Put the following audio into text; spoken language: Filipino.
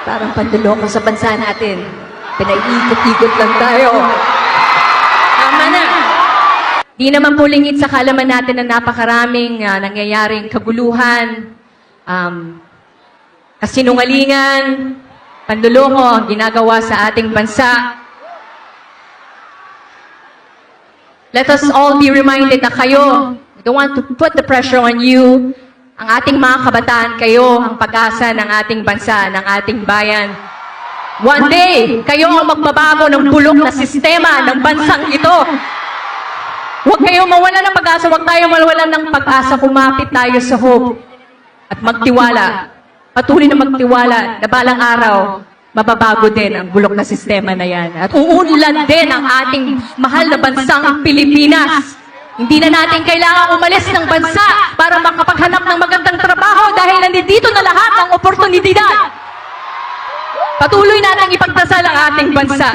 Parang panduloko sa bansa natin. Pinaiikot-ikot lang tayo. Tama na. Di naman po lingid sa kalaman natin na napakaraming nangyayaring kaguluhan, kasinungalingan, panduloko ang ginagawa sa ating bansa. Let us all be reminded na kayo, I don't want to put the pressure on you, ang ating mga kabataan, kayo ang pag-asa ng ating bansa, ng ating bayan. One day, kayo ang magbabago ng bulok na sistema ng bansang ito. Huwag kayo mawala ng pag-asa, huwag tayo mawalan ng pag-asa, kumapit tayo sa hope at magtiwala. Patuloy na magtiwala na balang araw, mababago din ang bulok na sistema na yan. At uunlad din ang ating mahal na bansang Pilipinas. Hindi na natin kailangan umalis ng bansa para makapaghanap ng magandang trabaho dahil nandito na lahat ng oportunidad. Patuloy natin ipagdasal ang ating bansa.